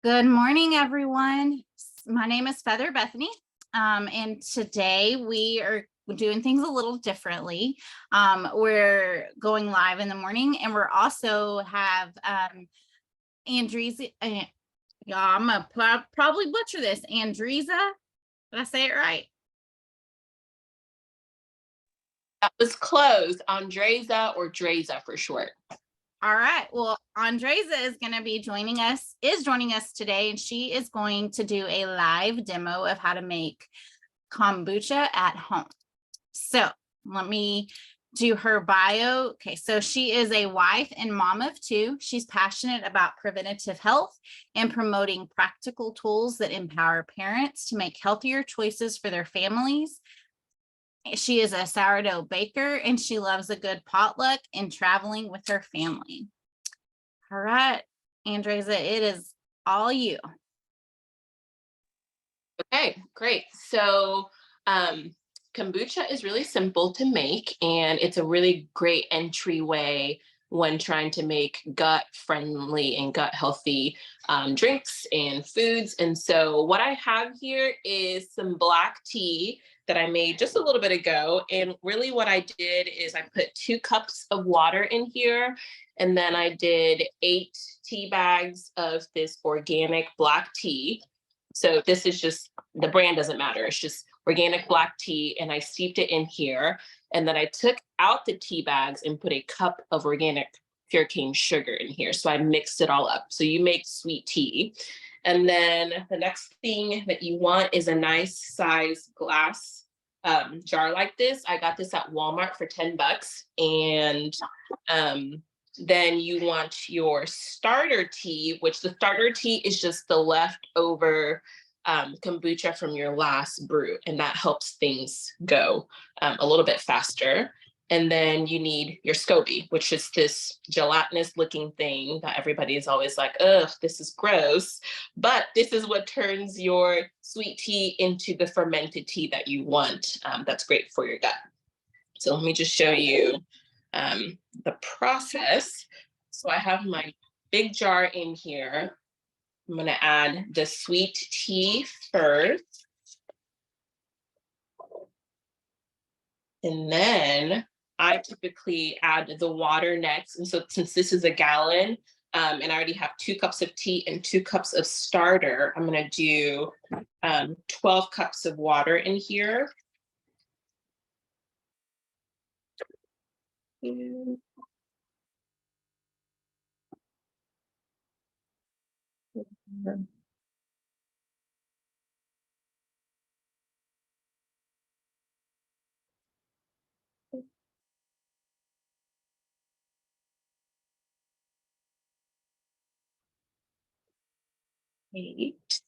Good morning, everyone. My name is Feather Bethany, and today we are doing things a little differently. We're going live in the morning, and we're also have Andreza. I'm gonna probably butcher this. Andreza, did I say it right? That was close. Andreza or Dreza for short. All right. Well, Andreza is going to be joining us today, and she is going to do a live demo of how to make kombucha at home. So let me do her bio. Okay, so she is a wife and mom of two. She's passionate about preventative health and promoting practical tools that empower parents to make healthier choices for their families. She is a sourdough baker, and she loves a good potluck and traveling with her family. All right, Andreza, it is all you. Okay, great. So kombucha is really simple to make, and it's a really great entryway when trying to make gut-friendly and gut-healthy drinks and foods. And so what I have here is some black tea that I made just a little bit ago. And really what I did is I put 2 cups of water in here, and then I did 8 tea bags of this organic black tea. So this is just, the brand doesn't matter. It's just organic black tea, and I steeped it in here. And then I took out the tea bags and put a cup of organic pure cane sugar in here. So I mixed it all up. So you make sweet tea. And then the next thing that you want is a nice size glass jar like this. I got this at Walmart for $10. And then you want your starter tea, which the starter tea is just the leftover kombucha from your last brew, and that helps things go a little bit faster. And then you need your SCOBY, which is this gelatinous looking thing that everybody is always like, ugh, this is gross. But this is what turns your sweet tea into the fermented tea that you want. That's great for your gut. So let me just show you the process. So I have my big jar in here. I'm going to add the sweet tea first. And then I typically add the water next. And so since this is a gallon, and I already have 2 cups of tea and 2 cups of starter, I'm going to do 12 cups of water in here. Eight.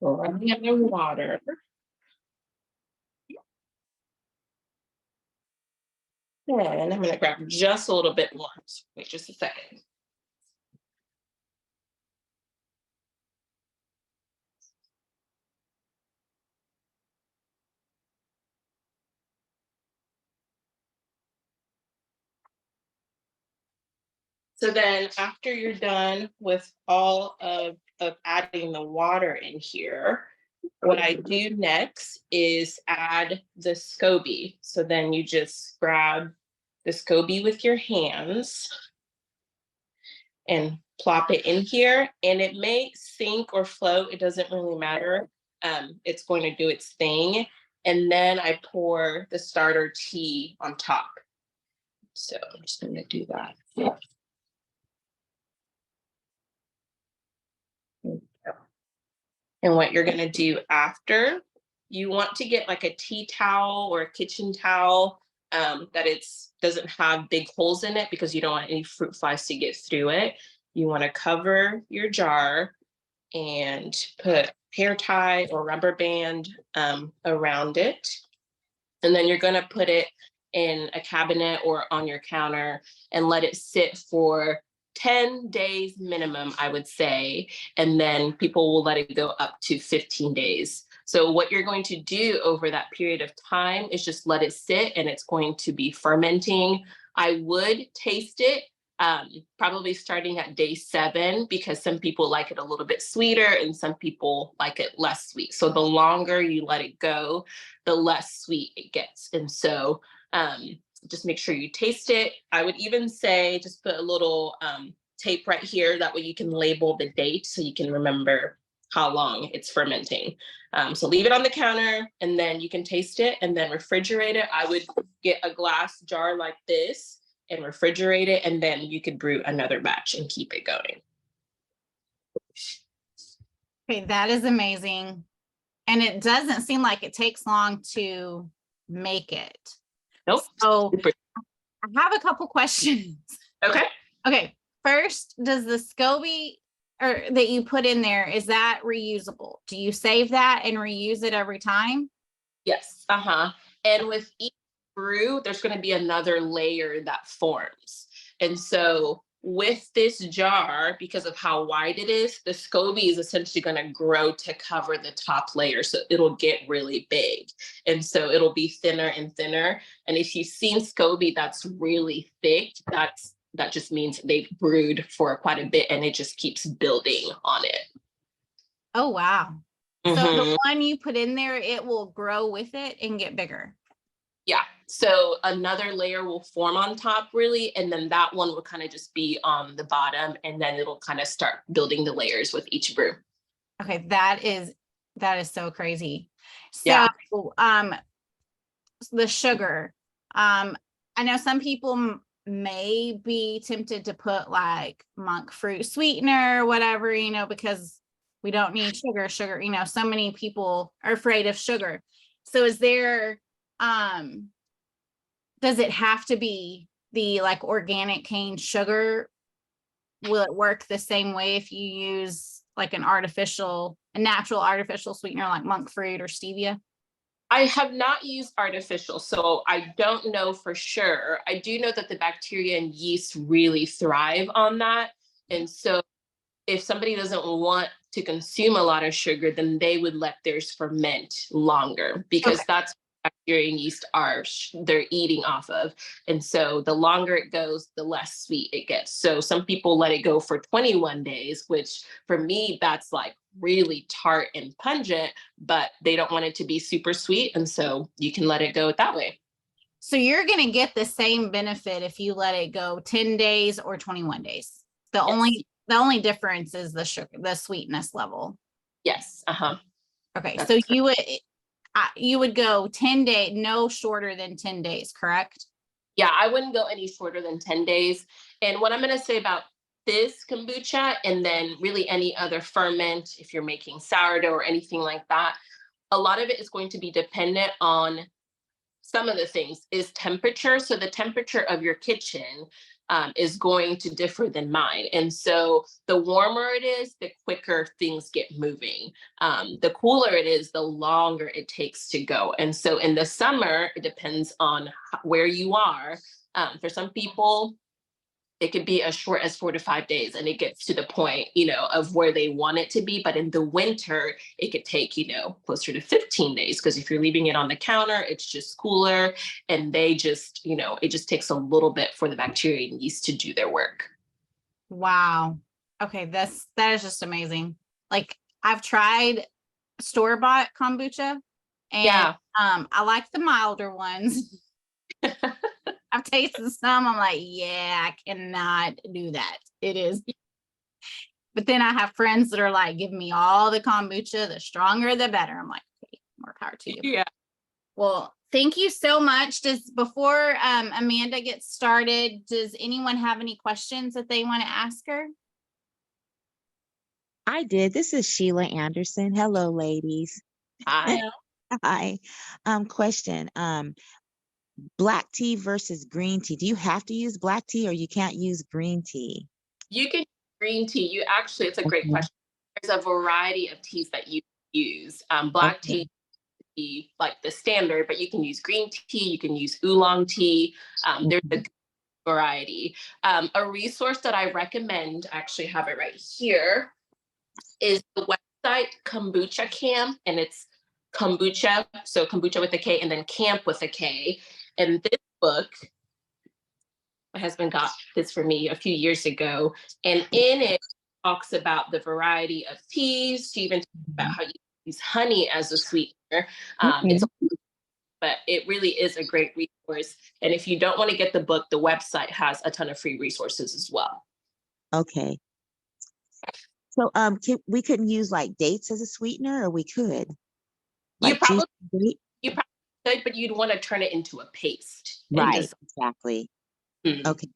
Running out of water. And I'm going to grab just a little bit more. So wait just a second. So then after you're done with all of adding the water in here, what I do next is add the SCOBY. So then you just grab the SCOBY with your hands and plop it in here, and it may sink or float. It doesn't really matter. It's going to do its thing. And then I pour the starter tea on top. So I'm just going to do that. And what you're going to do after, you want to get like a tea towel or a kitchen towel that doesn't have big holes in it, because you don't want any fruit flies to get through it. You want to cover your jar and put hair tie or rubber band around it. And then you're going to put it in a cabinet or on your counter and let it sit for 10 days minimum, I would say. And then people will let it go up to 15 days. So what you're going to do over that period of time is just let it sit, and it's going to be fermenting. I would taste it probably starting at day 7, because some people like it a little bit sweeter and some people like it less sweet. So the longer you let it go, the less sweet it gets. And so just make sure you taste it. I would even say just put a little tape right here. That way you can label the date so you can remember how long it's fermenting. So leave it on the counter and then you can taste it and then refrigerate it. I would get a glass jar like this and refrigerate it, and then you could brew another batch and keep it going. Okay, that is amazing. And it doesn't seem like it takes long to make it. Nope. So I have a couple questions. Okay. Okay. First, does the SCOBY or that you put in there, is that reusable? Do you save that and reuse it every time? Yes. And with each brew, there's going to be another layer that forms. And so with this jar, because of how wide it is, the SCOBY is essentially going to grow to cover the top layer. So it'll get really big. And so it'll be thinner and thinner. And if you've seen SCOBY that's really thick, that just means they've brewed for quite a bit and it just keeps building on it. Oh, wow. So the one you put in there, it will grow with it and get bigger. Yeah. So another layer will form on top really, and then that one will kind of just be on the bottom, and then it'll kind of start building the layers with each brew. Okay, that is so crazy. So Yeah. The sugar. I know some people may be tempted to put like monk fruit sweetener or whatever, because we don't need sugar, so many people are afraid of sugar. So is there, does it have to be the like organic cane sugar? Will it work the same way if you use like a natural artificial sweetener like monk fruit or stevia? I have not used artificial, so I don't know for sure. I do know that the bacteria and yeast really thrive on that. And so if somebody doesn't want to consume a lot of sugar, then they would let theirs ferment longer, because that's what bacteria and yeast they're eating off of. And so the longer it goes, the less sweet it gets. So some people let it go for 21 days, which for me, that's like really tart and pungent, but they don't want it to be super sweet. And so you can let it go that way. So you're going to get the same benefit if you let it go 10 days or 21 days. The only difference is the sugar, the sweetness level. Yes. Okay. That's So correct. you would go 10 days, no shorter than 10 days, correct? Yeah, I wouldn't go any shorter than 10 days. And what I'm going to say about this kombucha, and then really any other ferment, if you're making sourdough or anything like that, a lot of it is going to be dependent on some of the things is temperature. So the temperature of your kitchen is going to differ than mine. And so the warmer it is, the quicker things get moving. The cooler it is, the longer it takes to go. And so in the summer, it depends on where you are. For some people, it could be as short as 4 to 5 days, and it gets to the point, of where they want it to be. But in the winter, it could take, closer to 15 days, because if you're leaving it on the counter, it's just cooler, and they just, it just takes a little bit for the bacteria and yeast to do their work. Wow. Okay. That is just amazing. Like I've tried store-bought kombucha and I like the milder ones. I've tasted some. I'm like, yeah, I cannot do that. It is. But then I have friends that are like, give me all the kombucha, the stronger, the better. I'm like, okay, more power to you. Yeah. Well, thank you so much. Before Amanda gets started, does anyone have any questions that they want to ask her? I did. This is Sheila Anderson. Hello, ladies. Hi. Hi. Question. Black tea versus green tea. Do you have to use black tea or you can't use green tea? You can use green tea. It's a great question. There's a variety of teas that you use. Black tea like the standard, but you can use green tea, you can use oolong tea. There's a variety. A resource that I recommend, I actually have it right here, is the website Kombucha Camp, and it's kombucha, so kombucha with a K and then camp with a K. And this book My husband got this for me a few years ago, and in it talks about the variety of teas. She even talks about how you use honey as a sweetener. Okay. It's but it really is a great resource. And if you don't want to get the book, the website has a ton of free resources as well. Okay. So we couldn't use like dates as a sweetener, or we could You like juice probably date? you probably could, but you'd want to turn it into a paste and Right, just exactly. mm, Okay.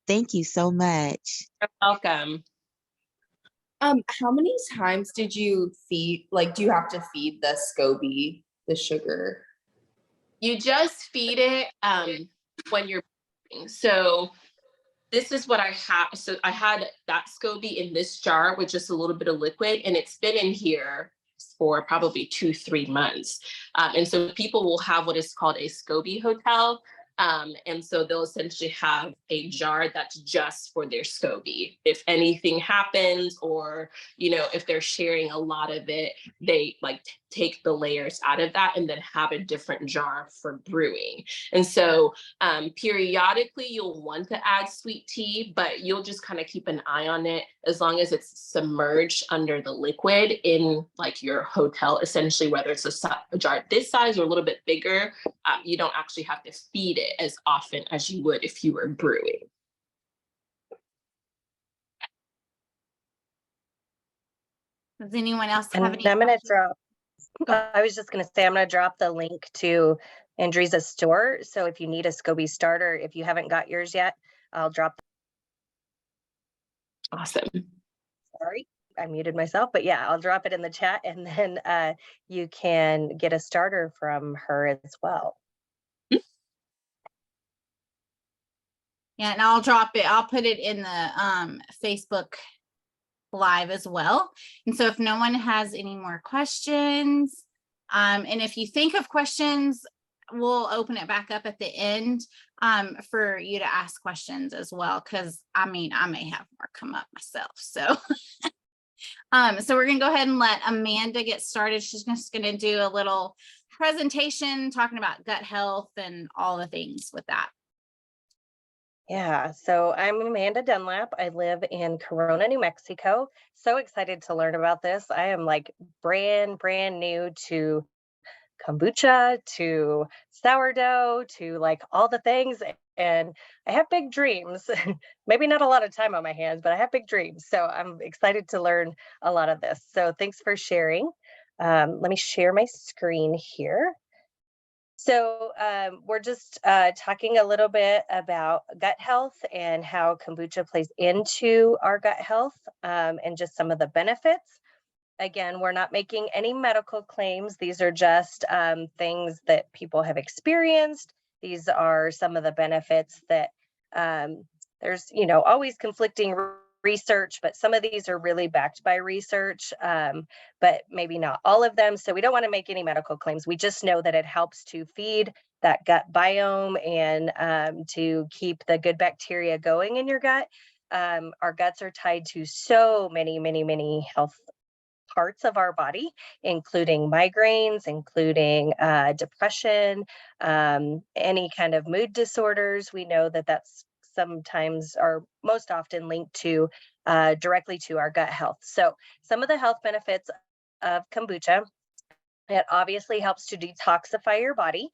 Thank you so much. you're welcome. How many times did you feed, like, do you have to feed the SCOBY the sugar? You just feed it when you're breathing. So this is what I have. So I had that SCOBY in this jar with just a little bit of liquid, and it's been in here for probably 2-3 months. And so people will have what is called a SCOBY hotel. And so they'll essentially have a jar that's just for their SCOBY. If anything happens, or if they're sharing a lot of it, they like take the layers out of that and then have a different jar for brewing. And so periodically you'll want to add sweet tea, but you'll just kind of keep an eye on it as long as it's submerged under the liquid in like your hotel, essentially, whether it's a jar this size or a little bit bigger. You don't actually have to feed it as often as you would if you were brewing. Does anyone else And have any I'm going to questions? drop, Go. I was just going to say, I'm going to drop the link to Andreza's store. So if you need a SCOBY starter, if you haven't got yours yet, I'll drop. Awesome. Sorry, I muted myself, but yeah, I'll drop it in the chat, and then you can get a starter from her as well. Yeah, and I'll drop it. I'll put it in the Facebook Live as well. And so if no one has any more questions, and if you think of questions, we'll open it back up at the end for you to ask questions as well, because I may have more come up myself. So so we're gonna go ahead and let Amanda get started. She's just gonna do a little presentation talking about gut health and all the things with that. Yeah, so I'm Amanda Dunlap. I live in Corona, New Mexico. So excited to learn about this. I am like brand new to kombucha, to sourdough, to like all the things. And I have big dreams. Maybe not a lot of time on my hands, but I have big dreams. So I'm excited to learn a lot of this. So thanks for sharing. Let me share my screen here. So we're just talking a little bit about gut health and how kombucha plays into our gut health, and just some of the benefits. Again, we're not making any medical claims. These are just things that people have experienced. These are some of the benefits that there's, always conflicting research, but some of these are really backed by research, but maybe not all of them. So we don't want to make any medical claims. We just know that it helps to feed that gut biome and to keep the good bacteria going in your gut. Our guts are tied to so many health parts of our body, including migraines, including depression, any kind of mood disorders. We know that that's sometimes or most often linked to directly to our gut health. So some of the health benefits of kombucha: it obviously helps to detoxify your body.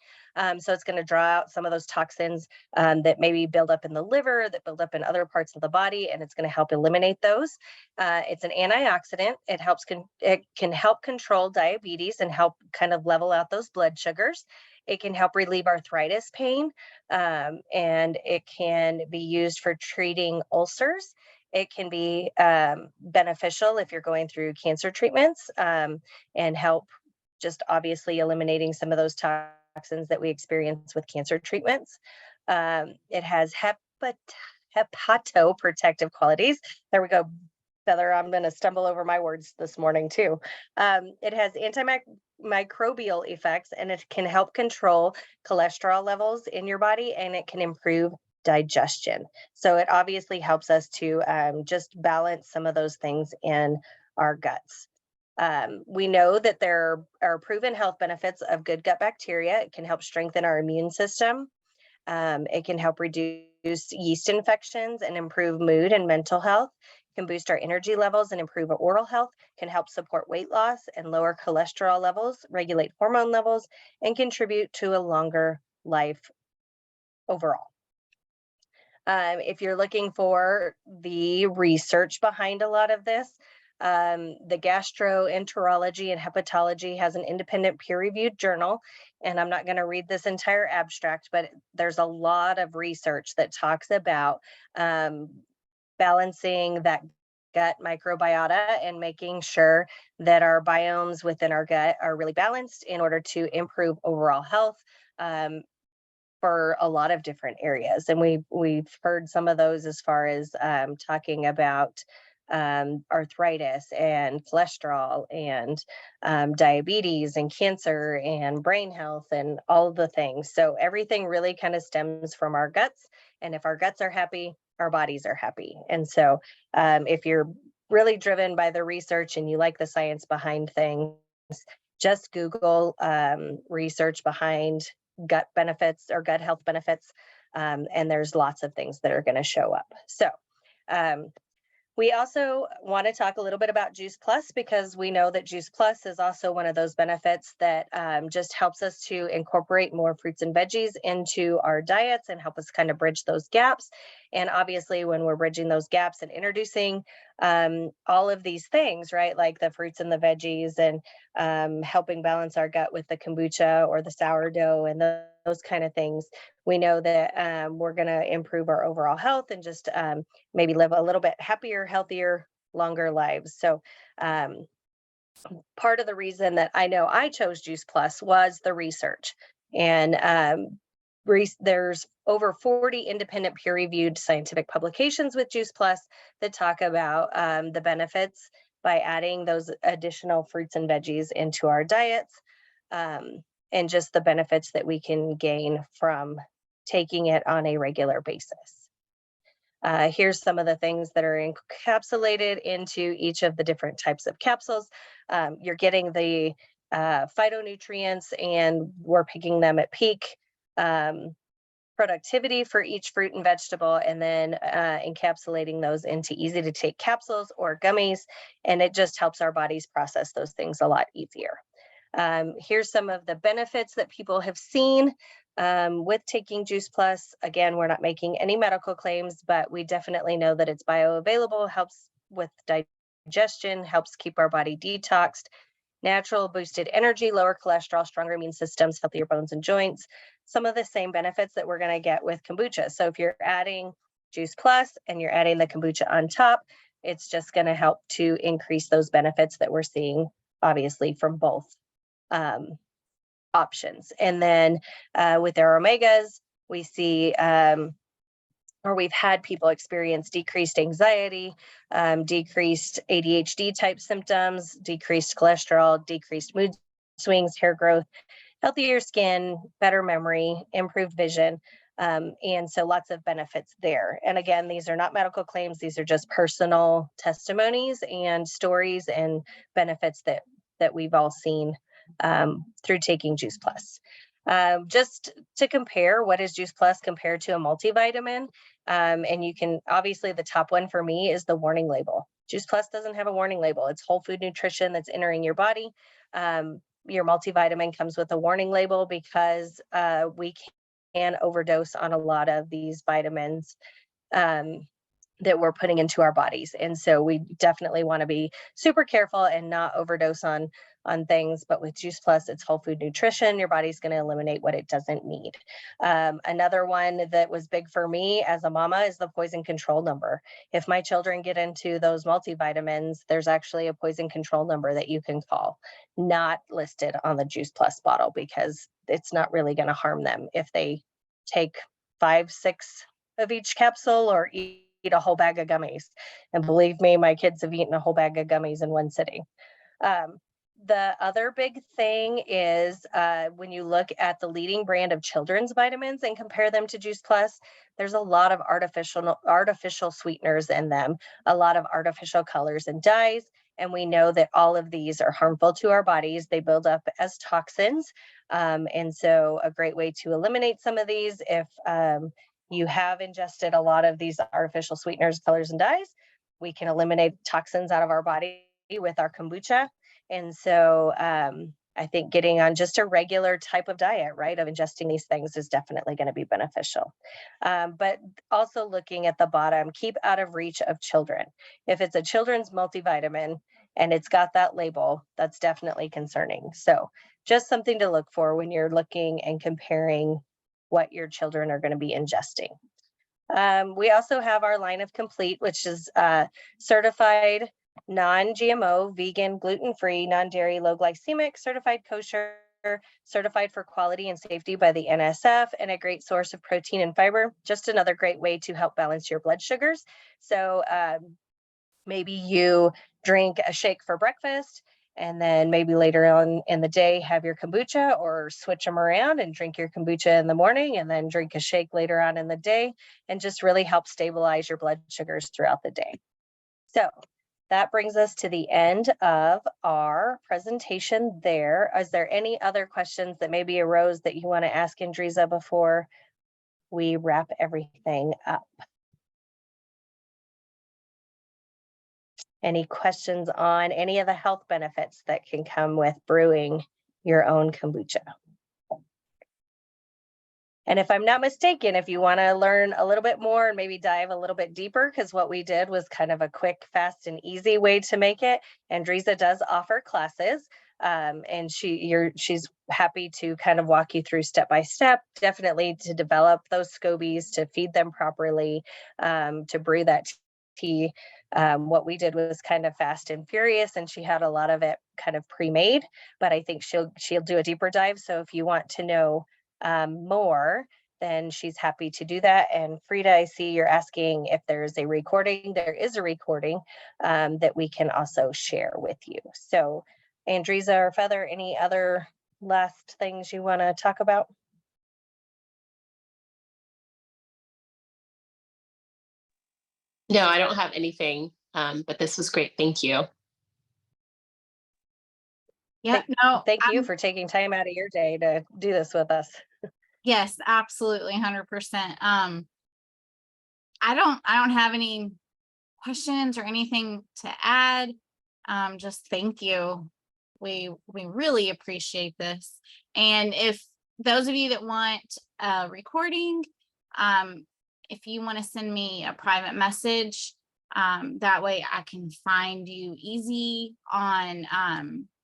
So it's going to draw out some of those toxins that maybe build up in the liver, that build up in other parts of the body, and it's going to help eliminate those. It's an antioxidant. It can help control diabetes and help kind of level out those blood sugars. It can help relieve arthritis pain, and it can be used for treating ulcers. It can be beneficial if you're going through cancer treatments, and help just obviously eliminating some of those toxins that we experience with cancer treatments. It has hepatoprotective qualities. There we go, Heather. I'm going to stumble over my words this morning too. It has antimicrobial effects, and it can help control cholesterol levels in your body, and it can improve digestion. So it obviously helps us to just balance some of those things in our guts. We know that there are proven health benefits of good gut bacteria. It can help strengthen our immune system. It can help reduce yeast infections and improve mood and mental health, can boost our energy levels and improve our oral health, can help support weight loss and lower cholesterol levels, regulate hormone levels, and contribute to a longer life overall. If you're looking for the research behind a lot of this, the Gastroenterology and Hepatology has an independent peer-reviewed journal, and I'm not going to read this entire abstract, but there's a lot of research that talks about balancing that gut microbiota and making sure that our biomes within our gut are really balanced in order to improve overall health. For a lot of different areas. And we've heard some of those as far as talking about arthritis and cholesterol and diabetes and cancer and brain health and all the things. So everything really kind of stems from our guts. And if our guts are happy, our bodies are happy. And so if you're really driven by the research and you like the science behind things, just Google research behind gut benefits or gut health benefits. And there's lots of things that are going to show up. So we also want to talk a little bit about Juice Plus, because we know that Juice Plus is also one of those benefits that just helps us to incorporate more fruits and veggies into our diets and help us kind of bridge those gaps. And obviously, when we're bridging those gaps and introducing all of these things, right, like the fruits and the veggies and helping balance our gut with the kombucha or the sourdough and those kind of things, we know that we're going to improve our overall health and just maybe live a little bit happier, healthier, longer lives. So part of the reason that I know I chose Juice Plus was the research. And there's over 40 independent peer-reviewed scientific publications with Juice Plus that talk about the benefits by adding those additional fruits and veggies into our diets, and just the benefits that we can gain from taking it on a regular basis. Here's some of the things that are encapsulated into each of the different types of capsules. You're getting the phytonutrients, and we're picking them at peak productivity for each fruit and vegetable, and then encapsulating those into easy to take capsules or gummies. And it just helps our bodies process those things a lot easier. Here's some of the benefits that people have seen with taking Juice Plus. Again, we're not making any medical claims, but we definitely know that it's bioavailable, helps with digestion, helps keep our body detoxed, natural boosted energy, lower cholesterol, stronger immune systems, healthier bones and joints. Some of the same benefits that we're going to get with kombucha. So if you're adding Juice Plus and you're adding the kombucha on top, it's just going to help to increase those benefits that we're seeing, obviously, from both options. And then with our omegas, we see or we've had people experience decreased anxiety, decreased ADHD type symptoms, decreased cholesterol, decreased mood swings, hair growth, healthier skin, better memory, improved vision. And so lots of benefits there. And again, these are not medical claims. These are just personal testimonies and stories and benefits that we've all seen through taking Juice Plus. Just to compare, what is Juice Plus compared to a multivitamin? And you can, obviously the top one for me is the warning label. Juice Plus doesn't have a warning label. It's whole food nutrition that's entering your body. Your multivitamin comes with a warning label because we can overdose on a lot of these vitamins that we're putting into our bodies. And so we definitely want to be super careful and not overdose on things. But with Juice Plus, it's whole food nutrition. Your body's going to eliminate what it doesn't need. Another one that was big for me as a mama is the poison control number. If my children get into those multivitamins, there's actually a poison control number that you can call, not listed on the Juice Plus bottle, because it's not really going to harm them if they take 5, 6 of each capsule or eat a whole bag of gummies. And believe me, my kids have eaten a whole bag of gummies in one sitting. The other big thing is when you look at the leading brand of children's vitamins and compare them to Juice Plus, there's a lot of artificial sweeteners in them, a lot of artificial colors and dyes. And we know that all of these are harmful to our bodies. They build up as toxins. And so a great way to eliminate some of these, if you have ingested a lot of these artificial sweeteners, colors, and dyes, we can eliminate toxins out of our body with our kombucha. And so I think getting on just a regular type of diet, right, of ingesting these things is definitely going to be beneficial. But also looking at the bottom, keep out of reach of children. If it's a children's multivitamin and it's got that label, that's definitely concerning. So just something to look for when you're looking and comparing what your children are going to be ingesting. We also have our line of Complete, which is certified non-GMO, vegan, gluten-free, non-dairy, low glycemic, certified kosher, certified for quality and safety by the NSF, and a great source of protein and fiber. Just another great way to help balance your blood sugars. So maybe you drink a shake for breakfast, and then maybe later on in the day have your kombucha, or switch them around and drink your kombucha in the morning and then drink a shake later on in the day, and just really help stabilize your blood sugars throughout the day. So that brings us to the end of our presentation there. Is there any other questions that maybe arose that you want to ask Andreza before we wrap everything up? Any questions on any of the health benefits that can come with brewing your own kombucha? And if I'm not mistaken, if you want to learn a little bit more and maybe dive a little bit deeper, because what we did was kind of a quick, fast, and easy way to make it, Andreza does offer classes. And she's happy to kind of walk you through step by step, definitely to develop those scobies, to feed them properly, to brew that tea. What we did was kind of fast and furious, and she had a lot of it kind of pre-made, but I think she'll do a deeper dive. So if you want to know more, then she's happy to do that. And Frida, I see you're asking if there's a recording. There is a recording that we can also share with you. So Andreza or Feather, any other last things you want to talk about? No, I don't have anything, but this was great. Thank you. Yeah, no. Thank you for taking time out of your day to do this with us. Yes, absolutely, 100%. I don't have any questions or anything to add. Just thank you. We really appreciate this. And if those of you that want a recording, if you want to send me a private message, that way I can find you easy on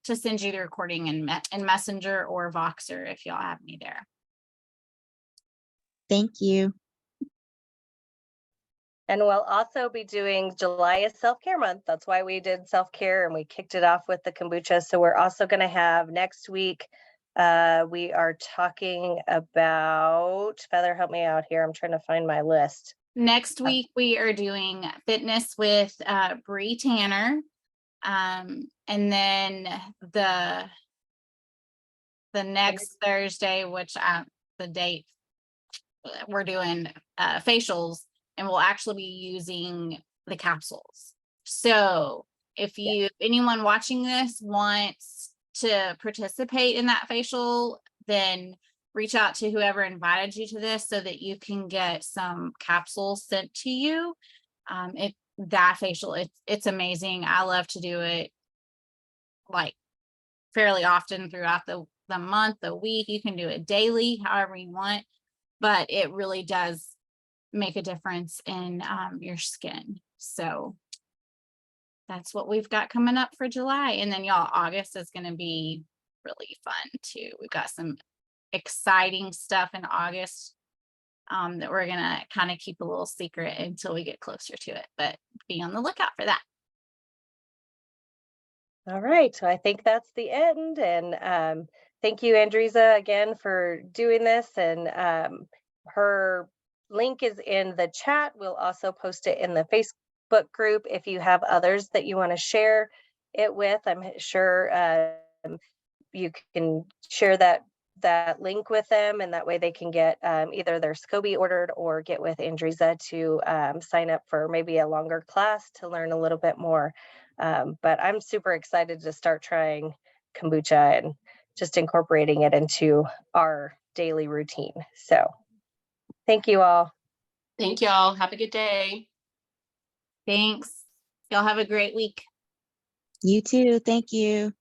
to send you the recording in Messenger or Voxer if y'all have me there. Thank you. And we'll also be doing July is self-care month. That's why we did self-care and we kicked it off with the kombucha. So we're also going to have next week, we are talking about, Feather, help me out here. I'm trying to find my list. Next week, we are doing fitness with Bree Tanner. And then the next Thursday, which the date, we're doing facials, and we'll actually be using the capsules. So if anyone watching this wants to participate in that facial, then reach out to whoever invited you to this so that you can get some capsules sent to you. That facial, it's amazing. I love to do it like fairly often throughout the month, the week. You can do it daily, however you want, but it really does make a difference in your skin. So that's what we've got coming up for July. And then y'all, August is going to be really fun too. We've got some exciting stuff in August that we're going to kind of keep a little secret until we get closer to it, but be on the lookout for that. All right, so I think that's the end. And thank you, Andreza, again for doing this. And her link is in the chat. We'll also post it in the Facebook group if you have others that you want to share it with. I'm sure you can share that link with them, and that way they can get either their SCOBY ordered or get with Andreza to sign up for maybe a longer class to learn a little bit more. But I'm super excited to start trying kombucha and just incorporating it into our daily routine. So thank you all. Thank y'all. Have a good day. Thanks. Y'all have a great week. You too. Thank you.